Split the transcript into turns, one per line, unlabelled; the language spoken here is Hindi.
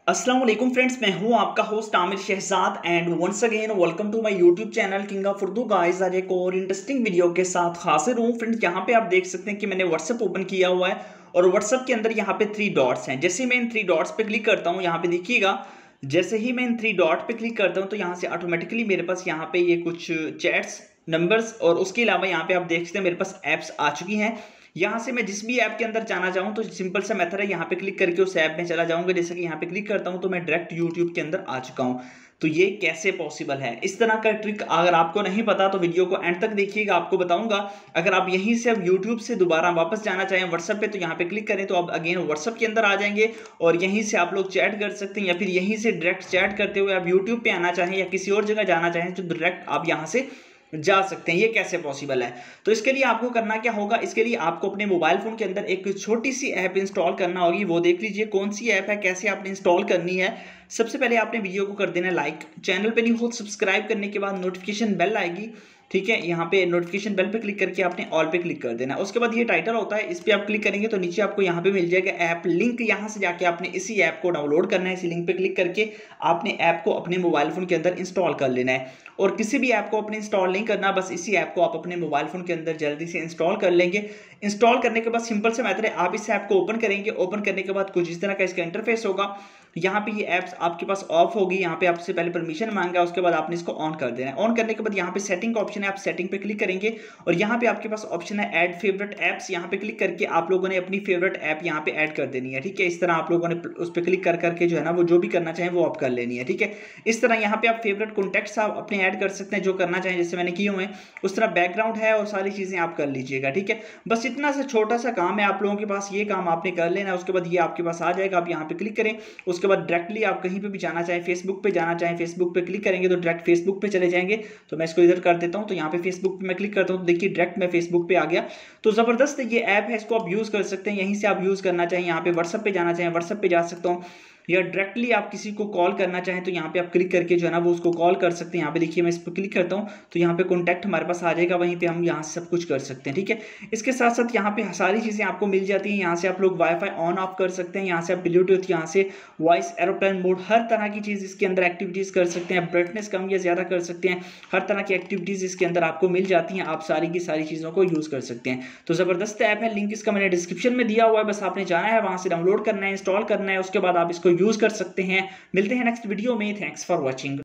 अस्सलाम वालेकुम फ्रेंड्स, मैं हूं आपका host Aamir Shahzad and once again welcome to my YouTube channel King of Urdu. Guys, आज एक और इंटरेस्टिंग वीडियो के साथ हाजिर हूं। फ्रेंड्स, यहां पे आप देख सकते हैं कि मैंने व्हाट्सएप ओपन किया हुआ है और व्हाट्सएप के अंदर यहां पे थ्री डॉट्स हैं। जैसे मैं इन थ्री डॉट्स पे क्लिक करता हूं, यहां पे देखिएगा, जैसे ही मैं इन थ्री डॉट पे क्लिक करता हूं तो यहां से ऑटोमेटिकली मेरे पास यहां पे ये कुछ चैट्स, नंबर्स और उसके अलावा यहाँ पे आप देख सकते हैं मेरे पास ऐप्स आ चुकी हैं। यहाँ से मैं जिस भी ऐप के अंदर जाना चाहूँ तो सिंपल सा मेथड है, यहाँ पे क्लिक करके उस ऐप में चला जाऊंगा। जैसे कि यहाँ पे क्लिक करता हूँ तो मैं डायरेक्ट यूट्यूब के अंदर आ चुका हूँ। तो ये कैसे पॉसिबल है? इस तरह का ट्रिक अगर आपको नहीं पता तो वीडियो को एंड तक देखिएगा, आपको बताऊंगा। अगर आप यहीं से अब यूट्यूब से दोबारा वापस जाना चाहें व्हाट्सएप पे तो यहाँ पे क्लिक करें तो आप अगेन व्हाट्सएप के अंदर आ जाएंगे और यहीं से आप लोग चैट कर सकते हैं, या फिर यहीं से डायरेक्ट चैट करते हुए आप यूट्यूब पे आना चाहें या किसी और जगह जाना चाहें तो डायरेक्ट आप यहाँ से जा सकते हैं। ये कैसे पॉसिबल है? तो इसके लिए आपको करना क्या होगा, इसके लिए आपको अपने मोबाइल फोन के अंदर एक छोटी सी ऐप इंस्टॉल करना होगी। वो देख लीजिए कौन सी ऐप है, कैसे आपने इंस्टॉल करनी है। सबसे पहले आपने वीडियो को कर देना लाइक, चैनल पे न्यू हो सब्सक्राइब करने के बाद नोटिफिकेशन बेल आएगी, ठीक है। यहाँ पे नोटिफिकेशन बेल पे क्लिक करके आपने ऑल पे क्लिक कर देना। उसके बाद ये टाइटल होता है, इस पे आप क्लिक करेंगे तो नीचे आपको यहाँ पे मिल जाएगा ऐप लिंक। यहाँ से जाके आपने इसी ऐप को डाउनलोड करना है। इसी लिंक पे क्लिक करके आपने ऐप को अपने मोबाइल फोन के अंदर इंस्टॉल कर लेना है। और किसी भी ऐप को अपने इंस्टॉल नहीं करना, बस इसी ऐप को आप अपने मोबाइल फोन के अंदर जल्दी से इंस्टॉल कर लेंगे। इंस्टॉल करने के बाद सिंपल से मेथड है, आप इस ऐप को ओपन करेंगे। ओपन करने के बाद कुछ इस तरह का इसका इंटरफेस होगा। यहाँ पे ये ऐप्स आपके पास ऑफ होगी। यहाँ पे आपसे पहले परमिशन मांगा, उसके बाद आपने इसको ऑन कर देना है। ऑन करने के बाद यहाँ पे सेटिंग का ऑप्शन है, आप सेटिंग पे क्लिक करेंगे और यहाँ पे आपके पास ऑप्शन है ऐड फेवरेट ऐप्स। यहाँ पे क्लिक करके आप लोगों ने अपनी फेवरेट ऐप यहाँ पे ऐड कर देनी है, ठीक है। इस तरह आप लोगों ने उस पर क्लिक कर करके जो है ना वो जो भी करना चाहें वो आप कर लेनी है, ठीक है। इस तरह यहाँ पे आप फेवरेट कॉन्टैक्ट्स आप अपने ऐड कर सकते हैं, जो करना चाहें, जैसे मैंने किए हुए हैं उस तरह बैकग्राउंड है और सारी चीजें आप कर लीजिएगा, ठीक है। बस इतना सा छोटा सा काम है आप लोगों के पास, ये काम आपने कर लेना है। उसके बाद ये आपके पास आ जाएगा, आप यहाँ पे क्लिक करें। उसके बाद डायरेक्टली आप कहीं पे भी जाना चाहें, फेसबुक पे जाना चाहें, फेसबुक पे क्लिक करेंगे तो डायरेक्ट फेसबुक पे चले जाएंगे। तो मैं इसको इधर कर देता हूं, तो यहाँ पे फेसबुक पे मैं क्लिक करता हूं तो देखिए डायरेक्ट मैं फेसबुक पे आ गया। तो जबरदस्त ये ऐप है, इसको आप यूज कर सकते हैं। यहीं से आप यूज करना चाहें, यहाँ पे व्हाट्सएप पे जाना चाहें व्हाट्सएप पे जा सकता हूँ, या डायरेक्टली आप किसी को कॉल करना चाहें तो यहाँ पे आप क्लिक करके जो है ना वो उसको कॉल कर सकते हैं। यहाँ पे देखिए मैं इस पर क्लिक करता हूँ तो यहाँ पे कॉन्टैक्ट हमारे पास आ जाएगा, वहीं पे हम यहाँ से सब कुछ कर सकते हैं, ठीक है। इसके साथ साथ यहाँ पे सारी चीज़ें आपको मिल जाती हैं। यहाँ से आप लोग वाईफाई ऑन ऑफ कर सकते हैं, यहाँ से आप ब्लूटूथ, यहाँ से वॉइस, एरोप्लेन मोड, हर तरह की चीज़ इसके अंदर एक्टिविटीज़ कर सकते हैं। ब्राइटनेस कम या ज़्यादा कर सकते हैं, हर तरह की एक्टिविटीज़ इसके अंदर आपको मिल जाती हैं। आप सारी की सारी चीज़ों को यूज़ कर सकते हैं। तो ज़बरदस्त ऐप है, लिंक इसका मैंने डिस्क्रिप्शन में दिया हुआ है, बस आपने जाना है वहाँ से डाउनलोड करना है, इंस्टॉल करना है, उसके बाद आप इसको यूज़ कर सकते हैं। मिलते हैं नेक्स्ट वीडियो में। Thanks for watching.